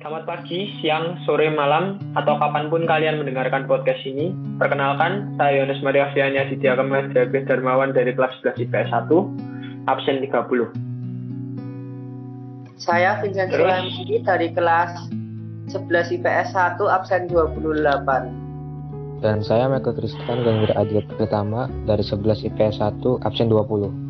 Selamat pagi, siang, sore, malam, atau kapanpun kalian mendengarkan podcast ini. Perkenalkan, saya Yones Maria Fianya Sidya Kemas Darmawan dari kelas 11 IPS 1, absen 30. Saya Vincent Sulaiman dari kelas 11 IPS 1, absen 28. Dan saya Michael Tristan Gangger Adil Pertama dari 11 IPS 1, absen 20.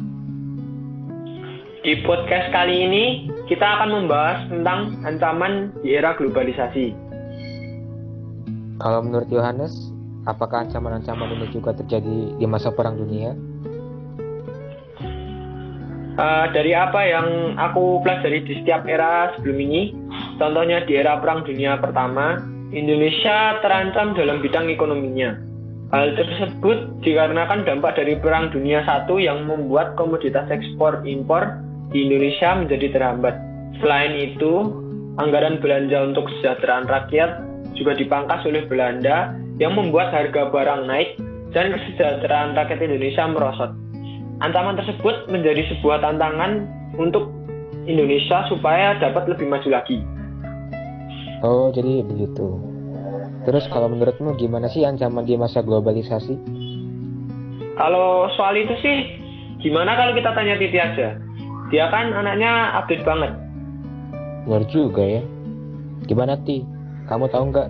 Di podcast kali ini, kita akan membahas tentang ancaman di era globalisasi. Kalau menurut Yohanes, apakah ancaman-ancaman ini juga terjadi di masa Perang Dunia? Dari apa yang aku pelajari di setiap era sebelum ini, contohnya di era Perang Dunia Pertama, Indonesia terancam dalam bidang ekonominya. Hal tersebut dikarenakan dampak dari Perang Dunia I yang membuat komoditas ekspor-impor di Indonesia menjadi terhambat. Selain itu, anggaran belanja untuk kesejahteraan rakyat juga dipangkas oleh Belanda yang membuat harga barang naik dan kesejahteraan rakyat Indonesia merosot. Ancaman tersebut menjadi sebuah tantangan untuk Indonesia supaya dapat lebih maju lagi. Oh, jadi begitu. Terus kalau menurutmu gimana sih ancaman di masa globalisasi? Kalau soal itu sih, gimana kalau kita tanya Titi aja? Dia kan anaknya update banget. Benar juga ya. Gimana Ti? Kamu tahu nggak?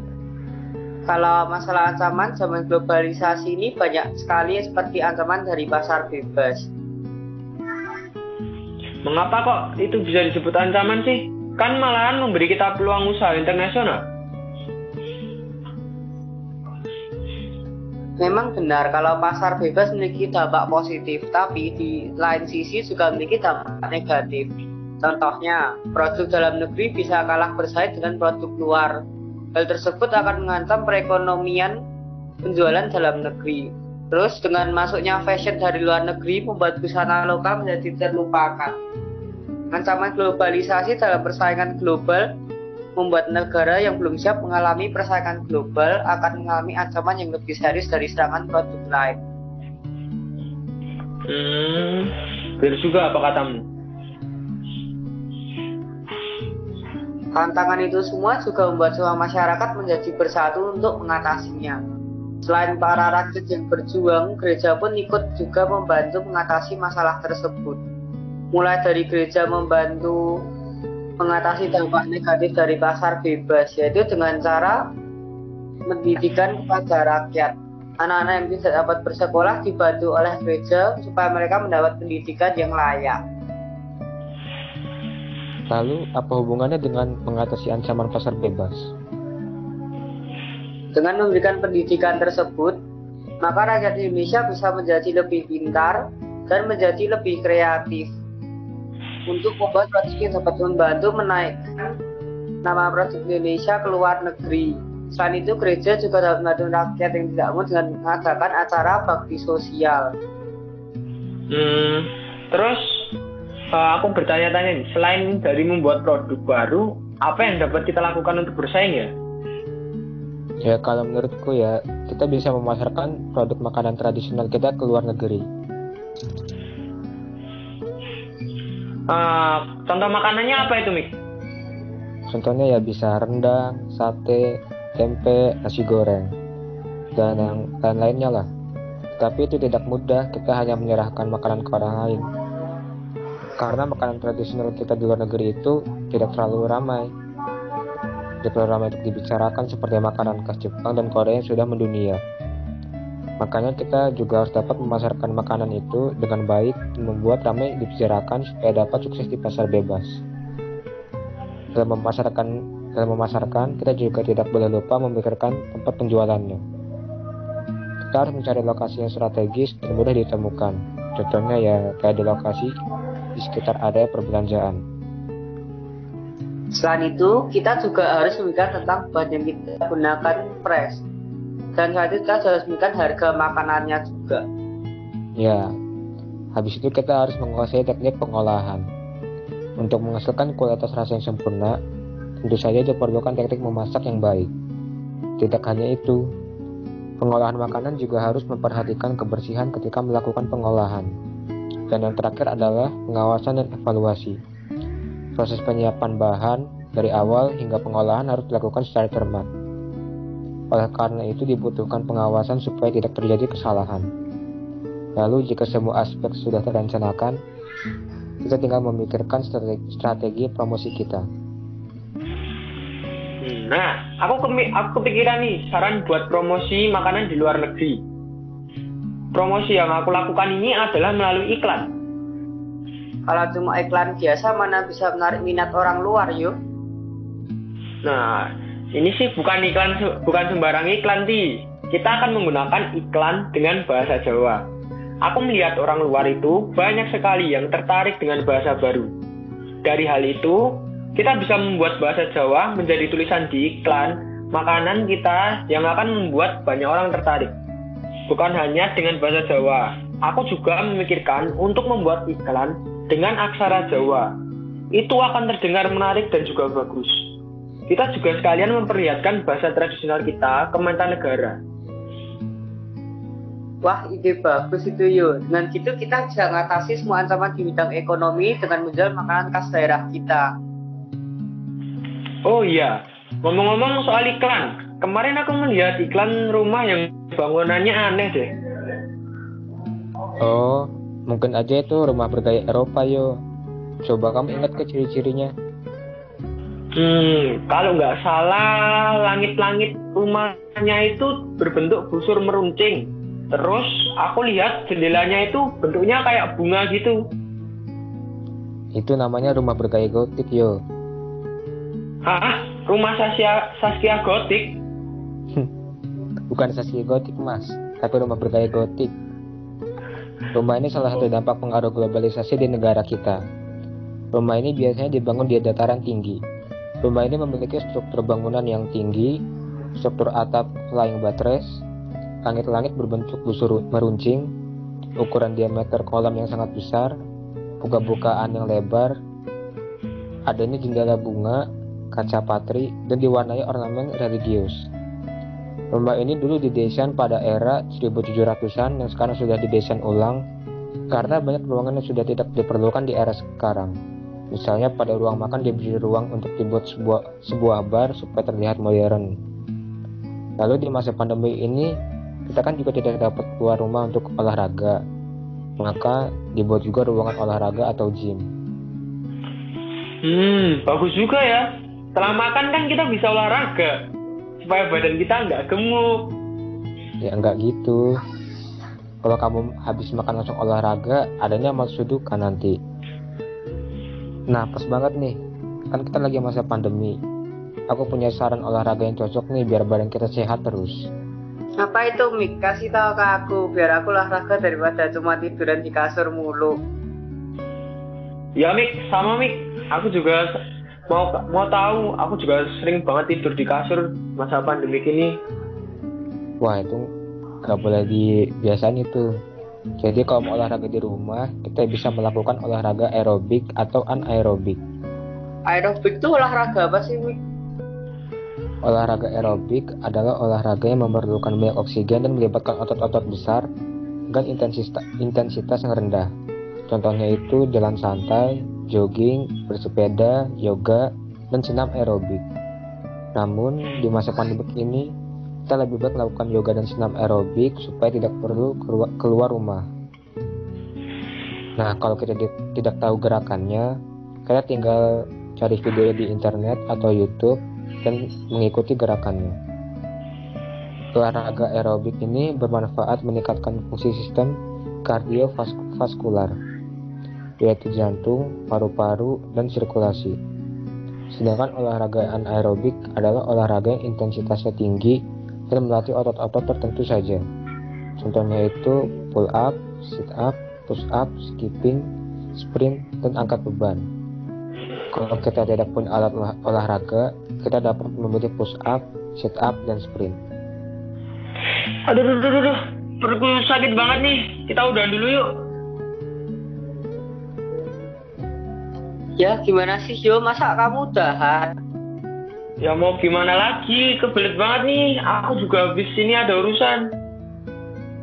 Kalau masalah ancaman zaman globalisasi ini banyak sekali seperti ancaman dari pasar bebas. Mengapa kok itu bisa disebut ancaman sih? Kan malahan memberi kita peluang usaha internasional. Memang benar kalau pasar bebas memiliki dampak positif, tapi di lain sisi juga memiliki dampak negatif. Contohnya, produk dalam negeri bisa kalah bersaing dengan produk luar. Hal tersebut akan mengancam perekonomian penjualan dalam negeri. Terus dengan masuknya fashion dari luar negeri membuat busana lokal menjadi terlupakan. Ancaman globalisasi dalam persaingan global membuat negara yang belum siap mengalami persaingan global akan mengalami ancaman yang lebih serius dari serangan produk lain. Benar juga apa katamu? Tantangan itu semua juga membuat semua masyarakat menjadi bersatu untuk mengatasinya. Selain para rakyat yang berjuang, gereja pun ikut juga membantu mengatasi masalah tersebut. Mulai dari gereja membantu mengatasi dampak negatif dari pasar bebas, yaitu dengan cara pendidikan kepada rakyat. Anak-anak yang tidak dapat bersekolah dibantu oleh gereja supaya mereka mendapat pendidikan yang layak. Lalu apa hubungannya dengan mengatasi ancaman pasar bebas? Dengan memberikan pendidikan tersebut, maka rakyat Indonesia bisa menjadi lebih pintar dan menjadi lebih kreatif untuk membuat produk yang dapat membantu menaikkan nama produk Indonesia ke luar negeri. Selain itu, gereja juga dapat membantu rakyat yang tidak mampu dengan mengadakan acara bakti sosial. Terus aku bertanya-tanya nih, selain dari membuat produk baru, apa yang dapat kita lakukan untuk bersaing ya? Ya kalau menurutku ya, kita bisa memasarkan produk makanan tradisional kita ke luar negeri. Contoh makanannya apa itu, Mik? Contohnya ya bisa rendang, sate, tempe, nasi goreng, dan yang lain-lainnya lah. Tapi itu tidak mudah, kita hanya menyerahkan makanan ke orang lain. Karena makanan tradisional kita di luar negeri itu tidak terlalu ramai. Tidak terlalu ramai untuk dibicarakan seperti makanan khas Jepang dan Korea yang sudah mendunia. Makanya kita juga harus dapat memasarkan makanan itu dengan baik dan membuat ramai dibicarakan supaya dapat sukses di pasar bebas. Dalam memasarkan, kita juga tidak boleh lupa memikirkan tempat penjualannya. Kita harus mencari lokasi yang strategis dan mudah ditemukan. Contohnya ya kayak di lokasi di sekitar area perbelanjaan. Selain itu, kita juga harus memikirkan tentang bahan yang kita gunakan fresh. Dan saat itu kita harus memikirkan harga makanannya juga. Ya, habis itu kita harus menguasai teknik pengolahan. Untuk menghasilkan kualitas rasa yang sempurna, tentu saja diperlukan teknik memasak yang baik. Tidak hanya itu, pengolahan makanan juga harus memperhatikan kebersihan ketika melakukan pengolahan. Dan yang terakhir adalah pengawasan dan evaluasi. Proses penyiapan bahan, Dari awal hingga pengolahan harus dilakukan secara cermat. Oleh karena itu dibutuhkan pengawasan supaya tidak terjadi kesalahan. Lalu jika semua aspek sudah terencanakan, kita tinggal memikirkan strategi promosi kita. Nah, aku kepikiran nih saran buat promosi makanan di luar negeri. Promosi yang aku lakukan ini adalah melalui iklan. Kalau cuma iklan biasa mana bisa menarik minat orang luar, yuk? Nah, ini sih bukan sembarang iklan, Ti. Kita akan menggunakan iklan dengan bahasa Jawa. Aku melihat orang luar itu banyak sekali yang tertarik dengan bahasa baru. Dari hal itu, kita bisa membuat bahasa Jawa menjadi tulisan di iklan makanan kita yang akan membuat banyak orang tertarik. Bukan hanya dengan bahasa Jawa, aku juga memikirkan untuk membuat iklan dengan aksara Jawa. Itu akan terdengar menarik dan juga bagus. Kita juga sekalian memperlihatkan bahasa tradisional kita ke mancanegara. Wah, ide bagus itu, yuk. Dengan gitu kita bisa mengatasi semua ancaman di bidang ekonomi dengan menjual makanan khas daerah kita. Oh iya, ngomong-ngomong soal iklan, kemarin aku melihat iklan rumah yang bangunannya aneh deh. Oh, mungkin aja itu rumah bergaya Eropa, yo. Coba kamu ingat ke ciri-cirinya. Kalau nggak salah, langit-langit rumahnya itu berbentuk busur meruncing. Terus aku lihat jendelanya itu bentuknya kayak bunga gitu. Itu namanya rumah bergaya gotik, yo. Hah? Rumah Saskia Gotik? Bukan Saskia Gotik, Mas, tapi rumah bergaya gotik. Rumah ini salah satu dampak pengaruh globalisasi di negara kita. Rumah ini biasanya dibangun di dataran tinggi. Rumah ini memiliki struktur bangunan yang tinggi, struktur atap flying buttress, langit-langit berbentuk busur meruncing, ukuran diameter kolam yang sangat besar, buka-bukaan yang lebar, adanya jendela bunga, kaca patri, dan diwarnai ornamen religius. Rumah ini dulu didesain pada era 1700-an yang sekarang sudah didesain ulang karena banyak ruangan yang sudah tidak diperlukan di era sekarang. Misalnya pada ruang makan diberi ruang untuk dibuat sebuah bar supaya terlihat modern. Lalu di masa pandemi ini kita kan juga tidak dapat keluar rumah untuk olahraga, maka dibuat juga ruangan olahraga atau gym. Bagus juga ya. Setelah makan kan kita bisa olahraga supaya badan kita nggak gemuk. Ya enggak gitu. Kalau kamu habis makan langsung olahraga, adanya amal suduka nanti. Nah, pas banget nih, kan kita lagi masa pandemi. Aku punya saran olahraga yang cocok nih biar badan kita sehat terus. Apa itu, Mik? Kasih tahu ke aku biar aku olahraga daripada cuma tiduran di kasur mulu. Ya Mik, sama Mik. Aku juga mau tahu. Aku juga sering banget tidur di kasur masa pandemi ini. Wah, itu nggak boleh dibiasain itu. Jadi kalau mau olahraga di rumah, kita bisa melakukan olahraga aerobik atau anaerobik. Aerobik itu olahraga apa sih, Mik? Olahraga aerobik adalah olahraga yang memerlukan banyak oksigen dan melibatkan otot-otot besar dengan intensitas yang rendah. Contohnya itu jalan santai, jogging, bersepeda, yoga, dan senam aerobik. Namun di masa pandemi ini kita lebih baik melakukan yoga dan senam aerobik supaya tidak perlu keluar rumah. Nah, kalau kita tidak tahu gerakannya, kita tinggal cari video di internet atau YouTube dan mengikuti gerakannya. Olahraga aerobik ini bermanfaat meningkatkan fungsi sistem kardiovaskular, yaitu jantung, paru-paru, dan sirkulasi. Sedangkan olahraga anaerobik adalah olahraga yang intensitasnya tinggi dan melatih otot-otot tertentu saja. Contohnya itu pull up, sit up, push up, skipping, sprint, dan angkat beban. Kalau kita tidak punya alat olahraga, kita dapat memilih push up, sit up, dan sprint. Aduh, perutku sakit banget nih. Kita udahan dulu yuk. Ya gimana sih, Yo? Masa kamu udahan? Ya mau gimana lagi, kebelet banget nih. Aku juga habis ini ada urusan.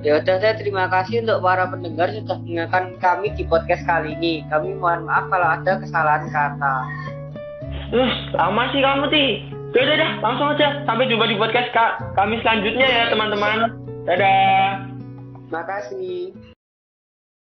Ya udah, saya terima kasih untuk para pendengar sudah mendengarkan kami di podcast kali ini. Kami mohon maaf kalau ada kesalahan kata. Lama sih kamu, Ti. Udah, langsung aja. Sampai jumpa di podcast kami selanjutnya ya, teman-teman. Dadah. Makasih.